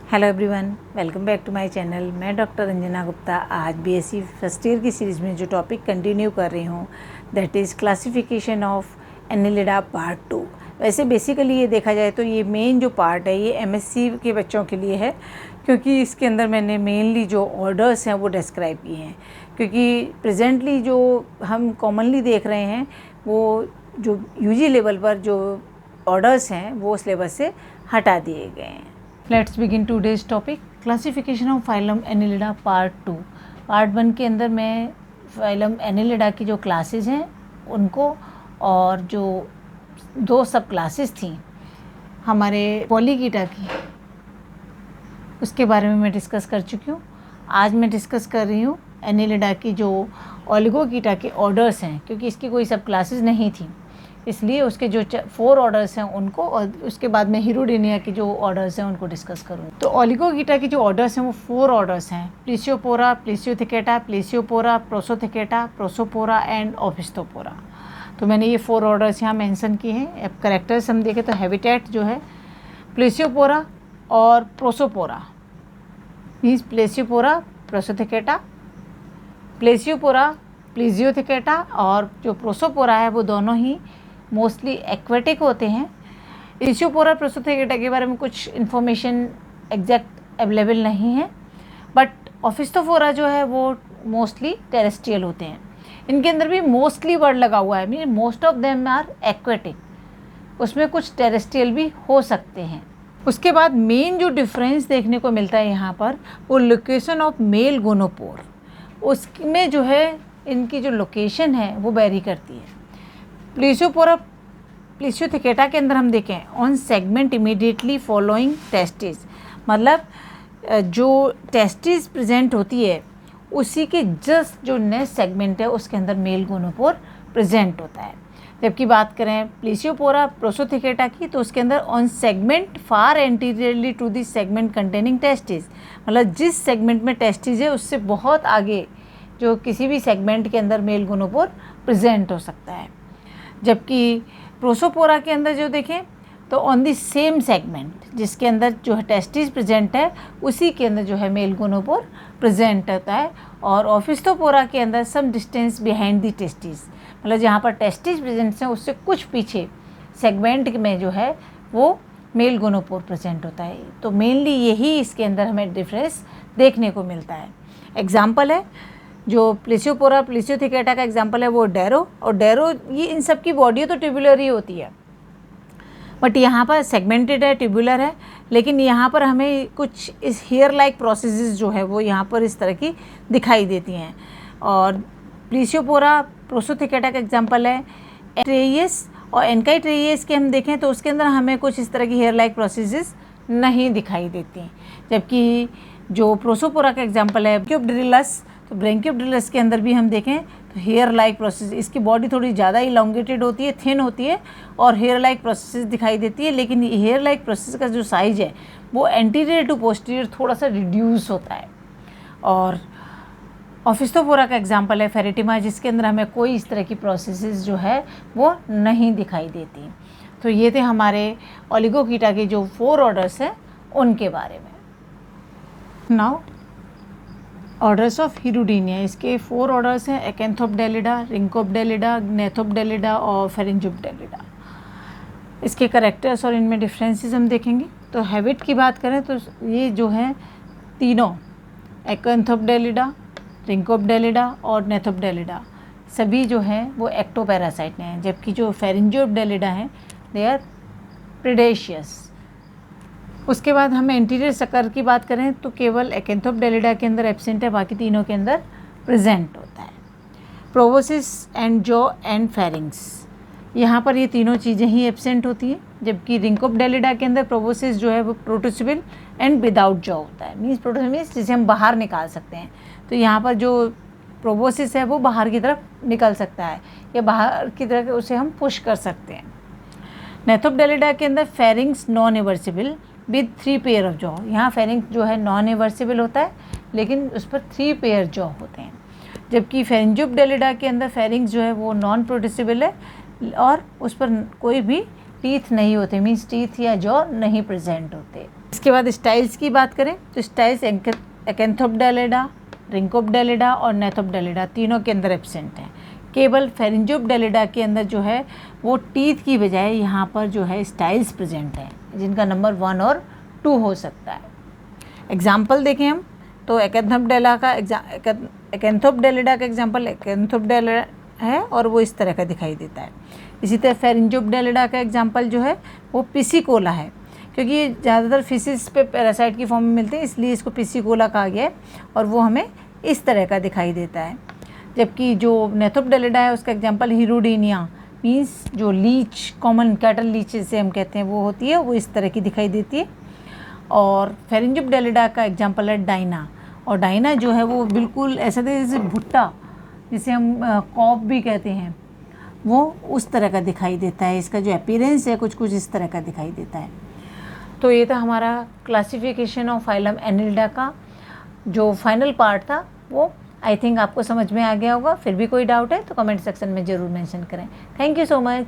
Hello everyone, welcome back to my channel. मैं doctor Ranjana Gupta आज BSc first year की series में जो टॉपिक कंटिन्यू कर रही हूँ that is classification of annelida part 2। वैसे बेसिकली ये देखा जाए तो ये मेन जो पार्ट है ये एमएससी के बच्चों के लिए है, क्योंकि इसके अंदर मैंने मेनली जो ऑर्डर्स हैं वो डिस्क्राइब किए हैं। क्योंकि प्रेजेंटली जो हम कॉमनली देख रहे हैं वो जो यूजी लेवल पर जो ऑर्डर्स हैं वो सिलेबस से हटा दिए गए हैं। Let's begin today's topic classification of phylum Annelida part 2। Part 1 के अंदर मैं फाइलम एनिलिडा की जो क्लासेस हैं उनको और जो 2 सब क्लासेस थी हमारे पॉलीकीटा की उसके बारे में मैं डिस्कस कर चुकी हूँ। आज मैं डिस्कस कर रही हूँ एनिलिडा की जो ओलिगोकीटा के ऑर्डर्स हैं, क्योंकि इसकी कोई सब क्लासेस नहीं थी इसलिए उसके जो 4 ऑर्डर्स हैं उनको, और उसके बाद में हीरोडिनिया की जो ऑर्डर्स हैं उनको डिस्कस करूँ। तो ओलिगोकीटा की जो ऑर्डर्स हैं वो 4 ऑर्डर्स हैं: प्लीसियोपोरा, प्लीसियोथिकेटा, प्लीसियोपोरा, प्रोसोथिकेटा, प्रोसोपोरा एंड ओफिस्थोपोरा। तो मैंने ये 4 ऑर्डर्स यहाँ मेंशन किए हैं। अब करेक्टर्स हम देखें तो हैबिटेट जो है प्लीसियोपोरा और प्रोसोपोरा मीन्स प्लीसियोपोरा प्रोसोथिकेटा, प्लीसियोपोरा प्लीजियोथिकेटा, और जो प्रोसोपोरा है वो दोनों ही मोस्टली एक्वेटिक होते हैं। प्लीसियोपोरा प्रोसोथिकेटा के बारे में कुछ इन्फॉर्मेशन एग्जैक्ट अवेलेबल नहीं है, बट ओफिस्थोफोरा जो है वो मोस्टली टेरेस्ट्रियल होते हैं। इनके अंदर भी मोस्टली वर्ड लगा हुआ है, mean most of them are aquatic, उसमें कुछ टेरेस्ट्रियल भी हो सकते हैं। उसके बाद मेन जो डिफरेंस देखने को मिलता है यहाँ पर वो लोकेशन ऑफ मेल गोनोपोर, उसमें जो है इनकी जो लोकेशन है वो वेरी करती है। प्लीसियोपोरा प्लीसियोथिकेटा के अंदर हम देखें on segment immediately following testis, मतलब जो टेस्टिस प्रेजेंट होती है उसी के जस्ट जो नेक्स्ट सेगमेंट है उसके अंदर मेल गोनोपोर प्रेजेंट होता है। जबकि बात करें प्लीसियोपोरा प्रोसोथिकेटा की तो उसके अंदर on segment far anteriorly to this segment containing testis, मतलब जिस सेगमेंट में टेस्टिस है उससे बहुत आगे जो किसी भी सेगमेंट के अंदर मेल गोनोपोर प्रेजेंट हो सकता है। जबकि प्रोसोपोरा के अंदर जो देखें तो ऑन द सेम सेगमेंट जिसके अंदर जो है टेस्टिस प्रेजेंट है उसी के अंदर जो है मेल गोनोपोर प्रेजेंट होता है। और ओफिस्थोपोरा के अंदर some distance behind the testis, मतलब जहाँ पर टेस्टिस प्रेजेंट हैं उससे कुछ पीछे सेगमेंट में जो है वो मेल गोनोपोर प्रेजेंट होता है। तो मेनली यही इसके अंदर हमें डिफरेंस देखने को मिलता है। एग्जाम्पल है जो प्लीसियोपोरा प्लीसियोथिकेटा का एग्जांपल है वो डेरो, और डेरो ये इन सब की बॉडी तो ट्यूबुलर ही होती है, बट यहाँ पर सेगमेंटेड है, ट्यूबुलर है, लेकिन यहाँ पर हमें कुछ इस हेयर लाइक प्रोसेसेस जो है वो यहाँ पर इस तरह की दिखाई देती हैं। और प्लीसियोपोरा प्रोसोथिकेटा का एग्जांपल है ट्रेइस, और एनकाइट्रेइस के हम देखें तो उसके अंदर हमें कुछ इस तरह की हेयर लाइक प्रोसेसेस नहीं दिखाई देती। जबकि जो प्रोसोपोरा का एग्जांपल है ब्रैंकियोपिडिलस, तो ब्रैंकियोपिडिलस के अंदर भी हम देखें तो हेयर लाइक प्रोसेस, इसकी बॉडी थोड़ी ज़्यादा इलोंगेटेड होती है, थिन होती है और हेयर लाइक प्रोसेस दिखाई देती है, लेकिन हेयर लाइक प्रोसेस का जो साइज है वो एंटीरियर टू पोस्टीरियर थोड़ा सा रिड्यूस होता है। और ओफिस्थोपोरा का एग्जांपल है फेरेटिमा, जिसके अंदर हमें कोई इस तरह की प्रोसेसेस जो है वो नहीं दिखाई देती। तो ये थे हमारे ओलिगोकीटा के जो 4 ऑर्डर्स हैं उनके बारे में। नाउ ऑर्डर्स ऑफ हीरोडिनिया, इसके 4 ऑर्डर्स हैं: एकेंथोपडेलिडा, रिंकोपडेलिडा, ग्नेथोपडेलिडा और फेरिंजियोपडेलिडा। इसके करेक्टर्स और इनमें डिफरेंसेस हम देखेंगे। तो हैबिट की बात करें तो ये जो हैं तीनों एकेंथोपडेलिडा, रिंकोपडेलिडा और ग्नेथोपडेलिडा सभी जो हैं वो एक्टोपैरासाइट हैं, जबकि जो फेरिंजियोपडेलिडा हैं दे आर प्रेडेशियस। उसके बाद हम एंटीरियर सकर की बात करें तो केवल एकेंथोपडेलिडा के अंदर एब्सेंट है, बाकी तीनों के अंदर प्रेजेंट होता है। Proboscis and jaw and pharynx, यहाँ पर ये तीनों चीज़ें ही एब्सेंट होती हैं। जबकि रिंकोपडेलिडा के अंदर प्रोबोसिस जो है वो प्रोटूसिबल एंड विदाउट जॉ होता है, मीन्स प्रोटूसिबल मीन्स जिसे हम बाहर निकाल सकते हैं। तो यहाँ पर जो प्रोबोसिस है वो बाहर की तरफ निकल सकता है या बाहर की तरफ उसे हम पुश कर सकते हैं। ग्नेथोपडेलिडा के अंदर pharynx non इवर्सिबल with 3 pair of jaw, यहाँ फेरिंग्स जो है नॉन इवर्सिबल होता है लेकिन उस पर 3 पेयर जॉ होते हैं। जबकि फेरिंजियोपडेलिडा के अंदर फेरिंग्स जो है वो नॉन प्रोड्यूसिबल है और उस पर कोई भी टीथ नहीं होते, मीन्स टीथ या जॉ नहीं प्रेजेंट होते। इसके बाद स्टाइल्स की बात करें तो स्टाइल्स एकैंथोपडेलिडा, रिंकोपडेलिडा और नेथोपडेलिडा तीनों के अंदर एब्सेंट हैं। केवल फेरिंजियोपडेलिडा के अंदर जो है वो टीथ की बजाय यहाँ पर जो है स्टाइल्स प्रेजेंट हैं, जिनका नंबर 1 और 2 हो सकता है। एग्जाम्पल देखें हम तो एकैंथोपडेलिडा का एग्जाम्पल एकैंथोपडेलिडा है और वो इस तरह का दिखाई देता है। इसी तरह फेरिंजियोपडेलिडा का एग्जाम्पल जो है वो पिसिकोला है, क्योंकि ये ज़्यादातर फिशिस पे पैरासाइट की फॉर्म में मिलते हैं, इसलिए इसको पिसिकोला कहा गया है और वो हमें इस तरह का दिखाई देता है। जबकि जो नेथोपडेलिडा है उसका एग्जाम्पल हीरोडिनिया मीन्स जो लीच, कॉमन कैटल लीच जिसे हम कहते हैं वो होती है, वो इस तरह की दिखाई देती है। और फेरिंजियोपडेलिडा का एग्जाम्पल है डाइना, और डाइना जो है वो बिल्कुल ऐसा जैसे भुट्टा, जिसे हम कॉप भी कहते हैं, वो उस तरह का दिखाई देता है। इसका जो अपीयरेंस है कुछ कुछ इस तरह का दिखाई देता है। तो ये था हमारा क्लासिफिकेशन ऑफ फाइलम एनिलिडा का जो फाइनल पार्ट था, वो आई थिंक आपको समझ में आ गया होगा। फिर भी कोई डाउट है तो कमेंट सेक्शन में ज़रूर मेंशन करें। Thank you so much.